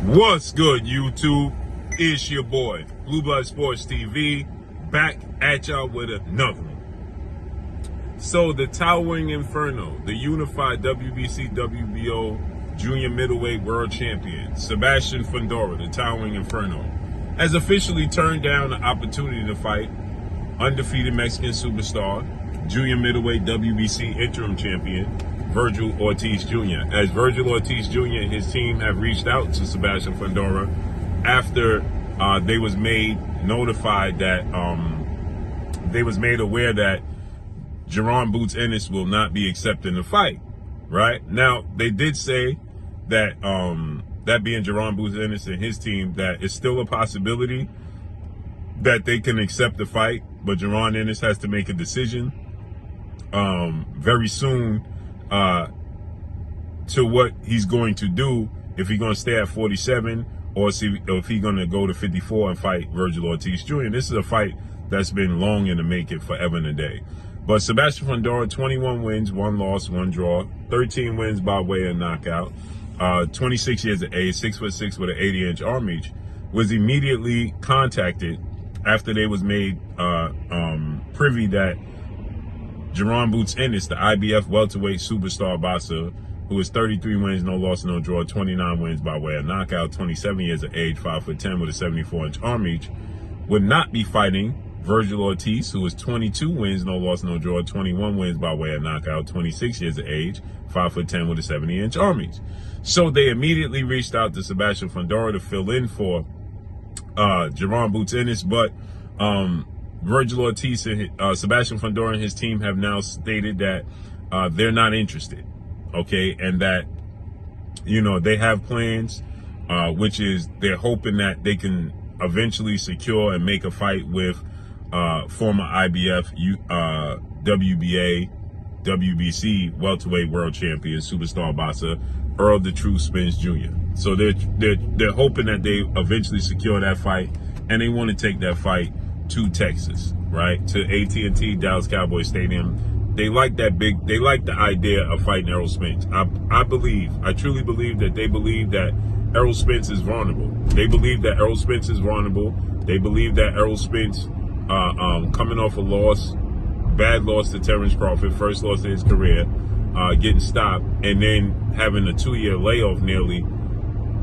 What's good, YouTube? It's your boy, Blue Blood Sports TV, back at y'all with another one. So the Towering Inferno, the unified WBC WBO Junior Middleweight World Champion, Sebastian Fundora, the Towering Inferno, has officially turned down the opportunity to fight undefeated Mexican superstar, Junior Middleweight WBC Interim Champion, Vergil Ortiz Jr. As Vergil Ortiz Jr. and his team have reached out to Sebastian Fundora after they was made notified that they was made aware that Jerron Boots Ennis will not be accepting the fight. Right now, they did say that that being Jerron Boots Ennis and his team, that it's still a possibility that they can accept the fight, but Jerron Ennis has to make a decision very soon to what he's going to do, if he's going to stay at 47 or if he's going to go to 54 and fight Vergil Ortiz Jr. This is a fight that's been long in the making, forever and a day. But Sebastian Fundora, 21 wins, 1 loss, 1 draw, 13 wins by way of knockout, 26 years of age, 6'6" with an 80-inch arm reach, was immediately contacted after they was made privy that Jerron Boots Ennis, the IBF welterweight superstar boxer, who is 33 wins, no loss, no draw, 29 wins by way of knockout, 27 years of age, 5'10" with a 74-inch arm reach, would not be fighting Vergil Ortiz, who is 22 wins, no loss, no draw, 21 wins by way of knockout, 26 years of age, 5'10" with a 70-inch arm reach. So they immediately reached out to Sebastian Fundora to fill in for Jerron Boots Ennis, but Vergil Ortiz and Sebastian Fundora and his team have now stated that they're not interested, okay, and that, you know, they have plans, which is they're hoping that they can eventually secure and make a fight with former IBF, WBA, WBC welterweight world champion, superstar boxer, Errol the True Spence Jr. So they're hoping that they eventually secure that fight, and they want to take that fight to Texas, right, to AT&T Dallas Cowboys Stadium. They like that they like the idea of fighting Errol Spence. I truly believe that they believe that Errol Spence is vulnerable. They believe that Errol Spence is vulnerable. They believe that Errol Spence, coming off a loss, bad loss to Terrence Crawford, first loss of his career, getting stopped, and then having a 2-year layoff nearly,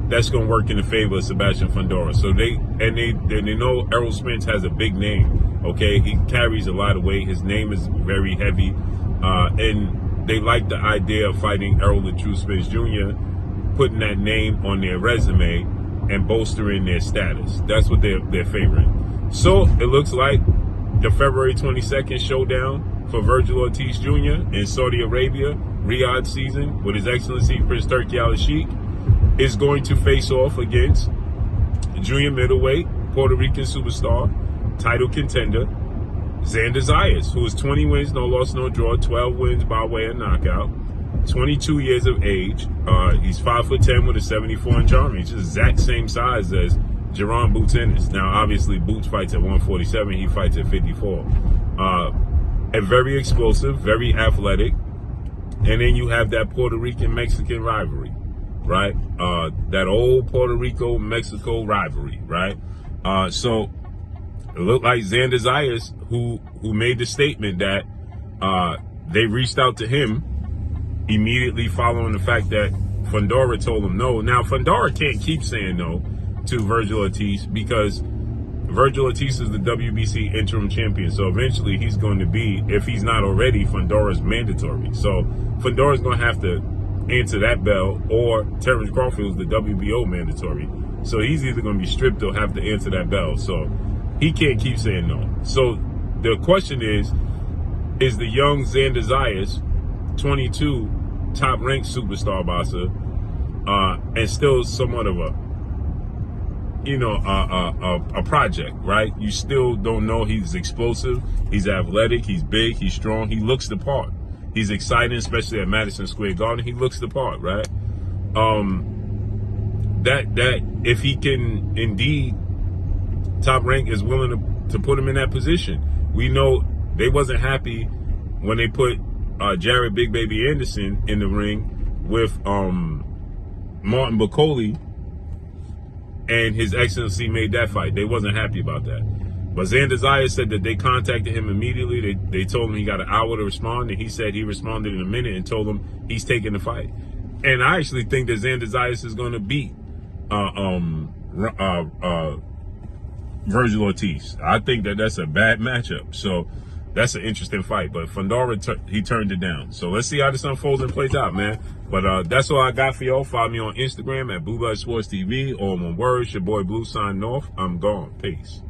that's going to work in the favor of Sebastian Fundora. So they know Errol Spence has a big name, okay? He carries a lot of weight. His name is very heavy. And they like the idea of fighting Errol the True Spence Jr., putting that name on their resume and bolstering their status. That's what they're favoring. So it looks like the February 22nd showdown for Vergil Ortiz Jr. in Saudi Arabia, Riyadh season, with His Excellency Prince Turki Al-Sheikh, is going to face off against junior middleweight Puerto Rican superstar, title contender, Xander Zayas, who is 20 wins, no loss, no draw, 12 wins by way of knockout, 22 years of age. He's 5'10" with a 74-inch arm reach. He's the exact same size as Jerron Boots Ennis. Now, obviously, Boots fights at 147. He fights at 54. And very explosive, very athletic. And then you have that Puerto Rican-Mexican rivalry, right? That old Puerto Rico-Mexico rivalry, right? So it looked like Xander Zayas, who made the statement that they reached out to him immediately following the fact that Fundora told him no. Now, Fundora can't keep saying no to Vergil Ortiz, because Vergil Ortiz is the WBC interim champion. So eventually he's going to be, if he's not already, Fundora's mandatory. So Fundora's going to have to answer that bell, or Terrence Crawford is the WBO mandatory. So he's either going to be stripped or have to answer that bell. So he can't keep saying no. So the question is the young Xander Zayas, 22, top-ranked superstar boxer, and still somewhat of a, you know, a project, right? You still don't know. He's explosive, he's athletic, he's big, he's strong, he looks the part. He's exciting, especially at Madison Square Garden. He looks the part, right? That if he can indeed, Top Rank is willing to put him in that position. We know they wasn't happy when they put Jared Big Baby Anderson in the ring with Martin Bacoli and His Excellency made that fight. They wasn't happy about that. But Xander Zayas said that they contacted him immediately. They told him he got an hour to respond, and he said he responded in a minute and told him he's taking the fight. And I actually think that Xander Zayas is going to beat Vergil Ortiz. I think that that's a bad matchup. So that's an interesting fight. But Fundora, he turned it down. So let's see how this unfolds and plays out, man. But that's all I got for y'all. Follow me on Instagram at Blue Blood Sports TV. All one word. It's your boy Blue signing off. I'm gone. Peace.